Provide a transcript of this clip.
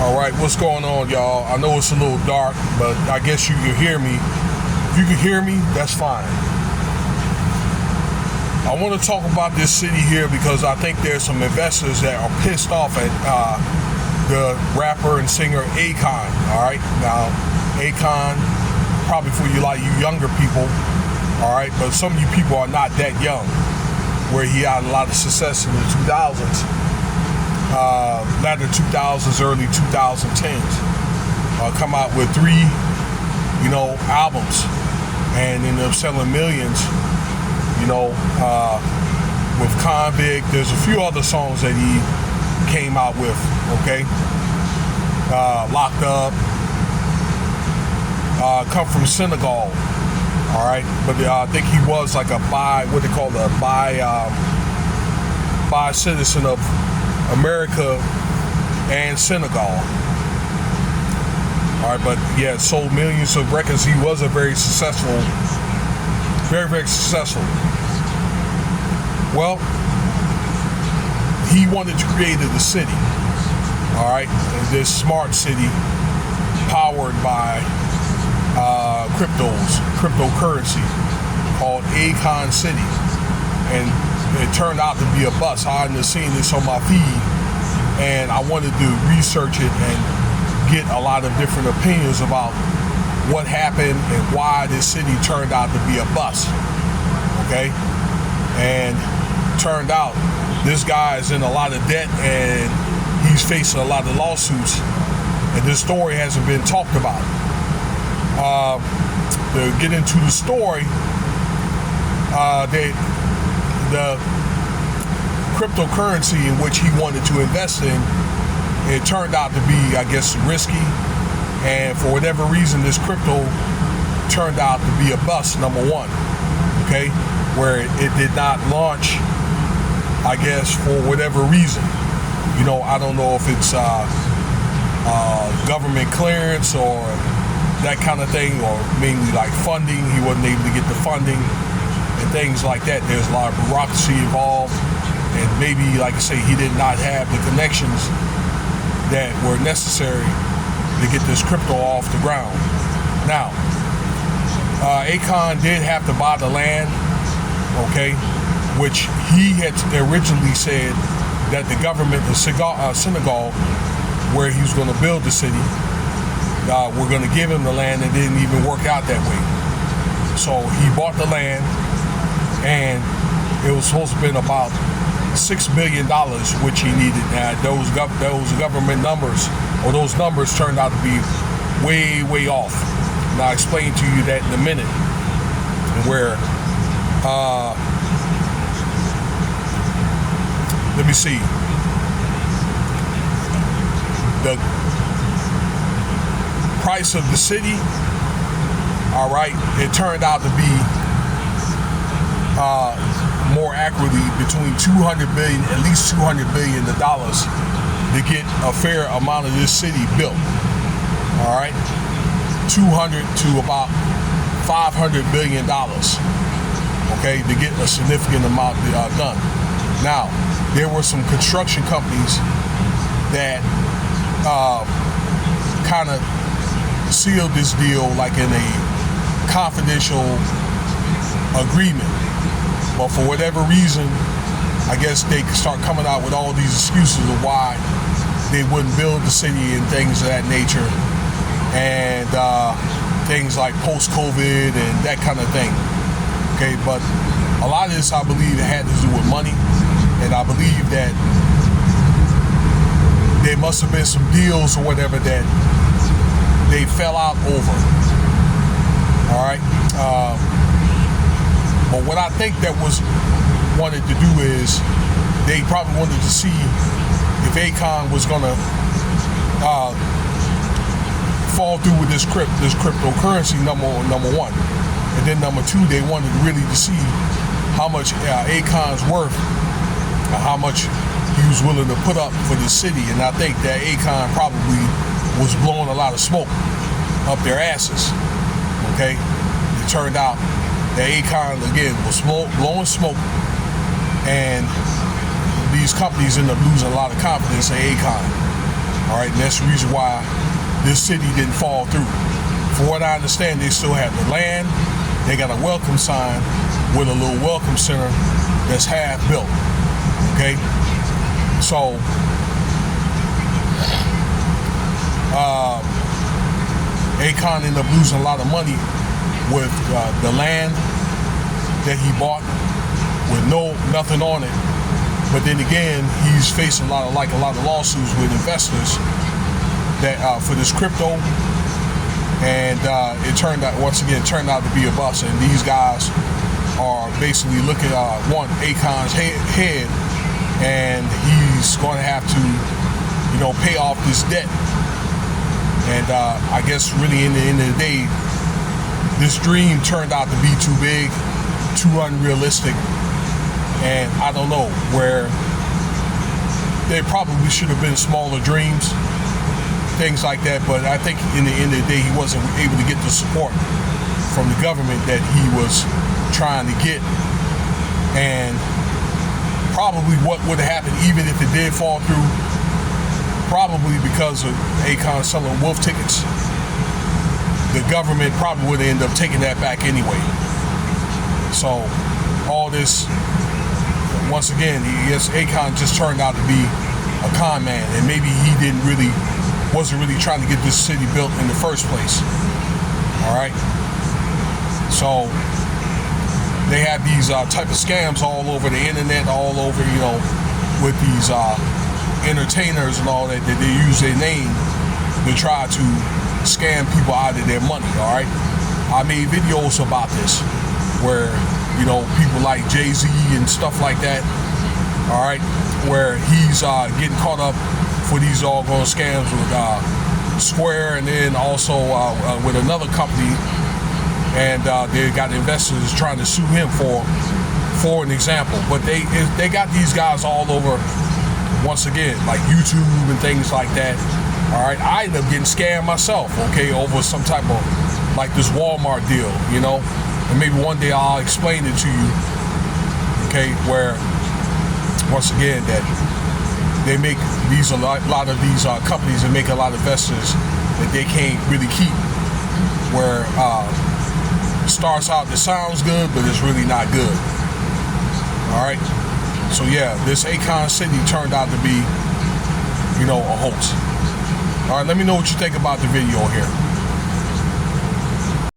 All right, what's going on, y'all? I know it's a little dark, but I guess you can hear me. If you can hear me, that's fine. I want to talk about this city here because I think there's some investors that are pissed off at the rapper and singer Akon. All right, now Akon, probably for you younger people, all right, but some of you people are not that young, where he had a lot of success in the 2000s, latter 2000s, early 2010s. Come out with 3, albums, and ended up selling millions. With Convict, there's a few other songs that he came out with. Okay, Locked Up, come from Senegal. All right, but I think he was like a bi citizen of America and Senegal. All right, but yeah, sold millions of records. He was a very successful, very successful. Well, he wanted to create a city. All right, this smart city powered by cryptocurrency called Akon City, and it turned out to be a bust. I hadn't seen this on my feed, and I wanted to research it and get a lot of different opinions about what happened and why this city turned out to be a bust. Okay, and turned out this guy is in a lot of debt and he's facing a lot of lawsuits, and this story hasn't been talked about. To get into the story, the cryptocurrency in which he wanted to invest in, it turned out to be, I guess, risky, and for whatever reason, this crypto turned out to be a bust, number one, okay, where it did not launch, I guess, for whatever reason. I don't know if it's government clearance or that kind of thing, or mainly like funding. He wasn't able to get the funding and things like that. There's a lot of bureaucracy involved, and maybe, like I say, he did not have the connections that were necessary to get this crypto off the ground. Now, Akon did have to buy the land, okay, which he had originally said that the government of Senegal, where he was going to build the city, we're going to give him the land. It didn't even work out that way. So he bought the land, and it was supposed to have been about $6 billion, which he needed. Now, those government numbers, or those numbers, turned out to be way off. And I'll explain to you that in a minute. Where, let me see. The price of the city, all right, it turned out to be more accurately between $200 billion, at least $200 billion to get a fair amount of this city built. All right, 200 to about $500 billion. Okay, to get a significant amount done. Now, there were some construction companies that kind of sealed this deal like in a confidential agreement, but for whatever reason, I guess they start coming out with all these excuses of why they wouldn't build the city and things of that nature, and things like post-COVID and that kind of thing. Okay, but a lot of this, I believe, it had to do with money, and I believe that there must have been some deals or whatever that they fell out over. All right. But what I think that was wanted to do is they probably wanted to see if Akon was gonna fall through with this cryptocurrency, number one, and then number two, they wanted really to see how much Akon's worth, how much he was willing to put up for the city. And I think that Akon probably was blowing a lot of smoke up their asses. Okay, it turned out that Akon again was blowing smoke, and these companies end up losing a lot of confidence in Akon. All right, and that's the reason why this city didn't fall through. For what I understand, they still have the land. They got a welcome sign with a little welcome center that's half built. Okay, so Akon ended up losing a lot of money with the land that he bought with nothing on it. But then again, he's facing a lot of lawsuits with investors that for this crypto, and it turned out to be a bust. And these guys are basically looking at Akon's head, and he's going to have to, pay off this debt. And I guess really in the end of the day, this dream turned out to be too big, too unrealistic, and I don't know, where there probably should have been smaller dreams, things like that. But I think in the end of the day, he wasn't able to get the support from the government that he was trying to get. And probably what would have happened, even if it did fall through, probably because of Akon selling wolf tickets, the government probably would have ended up taking that back anyway. So all this, once again, Akon just turned out to be a con man, and maybe he wasn't really trying to get this city built in the first place. All right. So they have these type of scams all over the internet, all over, with these entertainers and all that they use their name to try to scam people out of their money. All right, I made videos about this where people like Jay-Z and stuff like that, all right, where he's getting caught up for these doggone scams with Square, and then also with another company, and they got investors trying to sue him for an example. But they got these guys all over, once again, like YouTube and things like that. All right, I ended up getting scammed myself, okay, over some type of like this Walmart deal, and maybe one day I'll explain it to you, okay, where once again that they make a lot of these companies and make a lot of investors that they can't really keep, where it starts out, it sounds good, but it's really not good. All right. So yeah, this Akon City turned out to be, a hoax. All right, let me know what you think about the video here.